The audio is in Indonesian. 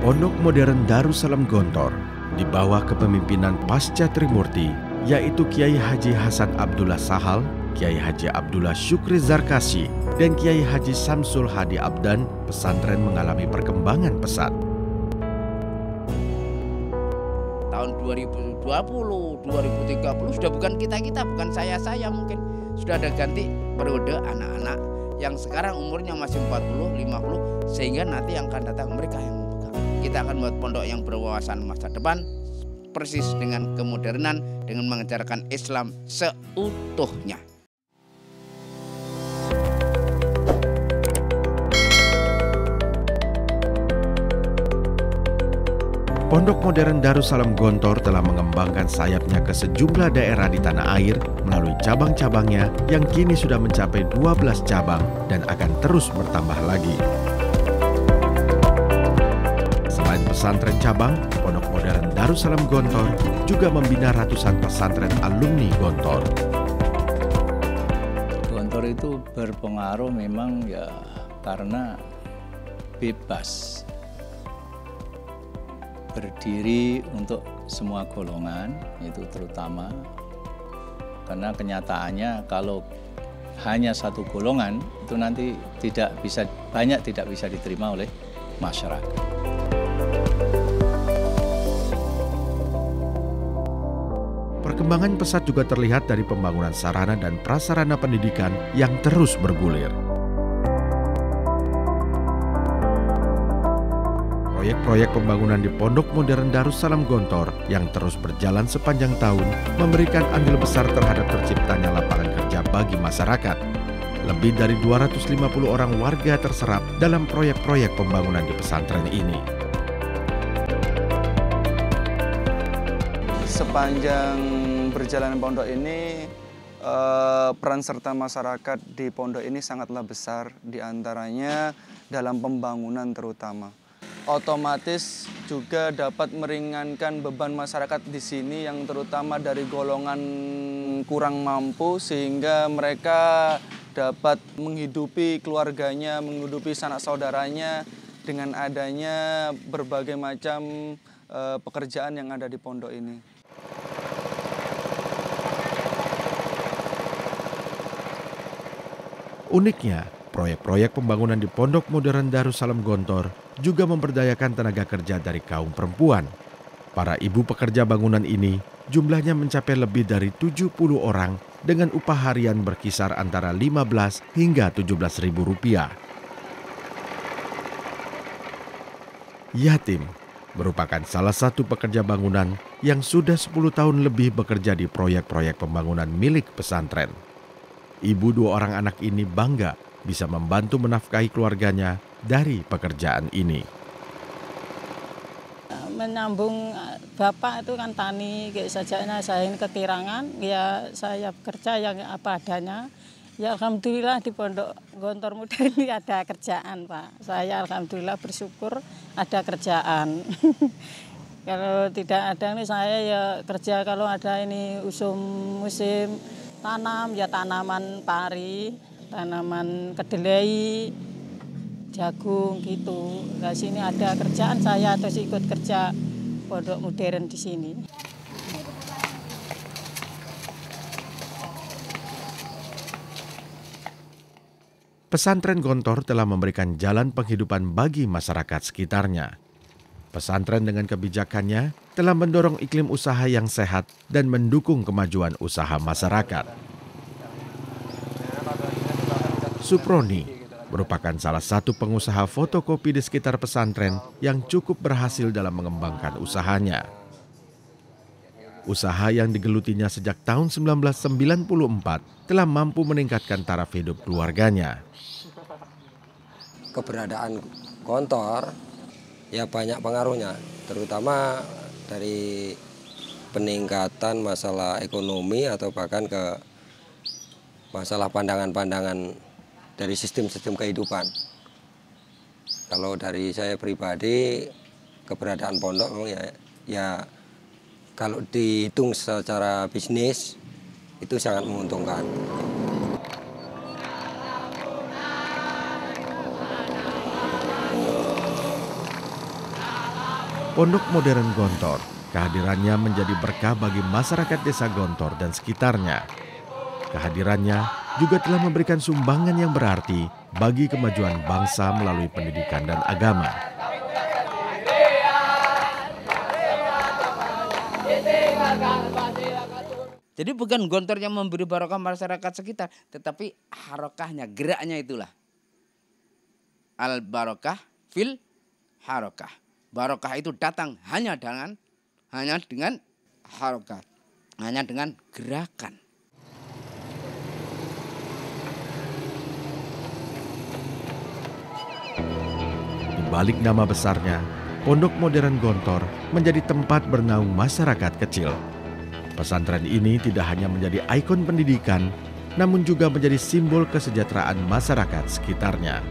Pondok Modern Darussalam Gontor di bawah kepemimpinan Pasca Trimurti, yaitu Kiai Haji Hasan Abdullah Sahal, Kiai Haji Abdullah Syukri Zarkasy, dan Kiai Haji Samsul Hadi Abdan, pesantren mengalami perkembangan pesat. Tahun 2020, 2030 sudah bukan kita-kita, bukan saya mungkin. Sudah ada ganti periode anak-anak yang sekarang umurnya masih 40, 50, sehingga nanti yang akan datang mereka yang memegang. Kita akan buat pondok yang berwawasan masa depan, persis dengan kemodernan, dengan mengajarkan Islam seutuhnya. Pondok Modern Darussalam Gontor telah mengembangkan sayapnya ke sejumlah daerah di tanah air melalui cabang-cabangnya yang kini sudah mencapai 12 cabang dan akan terus bertambah lagi. Selain pesantren cabang, Pondok Modern Darussalam Gontor juga membina ratusan pesantren alumni Gontor. Gontor itu berpengaruh memang ya karena bebas, berdiri untuk semua golongan, itu terutama karena kenyataannya kalau hanya satu golongan itu nanti tidak bisa diterima oleh masyarakat. Perkembangan pesat juga terlihat dari pembangunan sarana dan prasarana pendidikan yang terus bergulir. Proyek-proyek pembangunan di Pondok Modern Darussalam Gontor yang terus berjalan sepanjang tahun memberikan andil besar terhadap terciptanya lapangan kerja bagi masyarakat. Lebih dari 250 orang warga terserap dalam proyek-proyek pembangunan di pesantren ini. Sepanjang perjalanan pondok ini, peran serta masyarakat di pondok ini sangatlah besar, diantaranya dalam pembangunan terutama. Otomatis juga dapat meringankan beban masyarakat di sini yang terutama dari golongan kurang mampu, sehingga mereka dapat menghidupi keluarganya, menghidupi sanak saudaranya dengan adanya berbagai macam pekerjaan yang ada di pondok ini. Uniknya, proyek-proyek pembangunan di Pondok Modern Darussalam Gontor juga memberdayakan tenaga kerja dari kaum perempuan. Para ibu pekerja bangunan ini jumlahnya mencapai lebih dari 70 orang dengan upah harian berkisar antara 15 hingga 17 ribu rupiah. Yatim merupakan salah satu pekerja bangunan yang sudah 10 tahun lebih bekerja di proyek-proyek pembangunan milik pesantren. Ibu dua orang anak ini bangga bisa membantu menafkahi keluarganya dari pekerjaan ini. Menyambung bapak itu kan tani, kayak saja saya ini kekirangan, ya saya bekerja yang apa adanya. Ya alhamdulillah di Pondok Gontor Muda ini ada kerjaan, Pak. Saya alhamdulillah bersyukur ada kerjaan. Kalau tidak ada ini saya ya kerja kalau ada ini musim tanam, ya tanaman pari, tanaman kedelai, jagung gitu. Nah, sini ada kerjaan saya terus ikut kerja Pondok Modern di sini. Pesantren Gontor telah memberikan jalan penghidupan bagi masyarakat sekitarnya. Pesantren dengan kebijakannya telah mendorong iklim usaha yang sehat dan mendukung kemajuan usaha masyarakat. Suproni merupakan salah satu pengusaha fotokopi di sekitar pesantren yang cukup berhasil dalam mengembangkan usahanya. Usaha yang digelutinya sejak tahun 1994 telah mampu meningkatkan taraf hidup keluarganya. Keberadaan Gontor ya banyak pengaruhnya, terutama dari peningkatan masalah ekonomi atau bahkan ke masalah pandangan-pandangan dari sistem-sistem kehidupan. Kalau dari saya pribadi, keberadaan pondok ya kalau dihitung secara bisnis itu sangat menguntungkan. Pondok Modern Gontor, kehadirannya menjadi berkah bagi masyarakat desa Gontor dan sekitarnya. Kehadirannya juga telah memberikan sumbangan yang berarti bagi kemajuan bangsa melalui pendidikan dan agama. Jadi bukan Gontor yang memberi barokah masyarakat sekitar, tetapi harokahnya, geraknya itulah. Al barokah fil harokah. Barokah itu datang hanya dengan harokah, hanya dengan gerakan. Di balik nama besarnya, Pondok Modern Gontor menjadi tempat bernaung masyarakat kecil. Pesantren ini tidak hanya menjadi ikon pendidikan, namun juga menjadi simbol kesejahteraan masyarakat sekitarnya.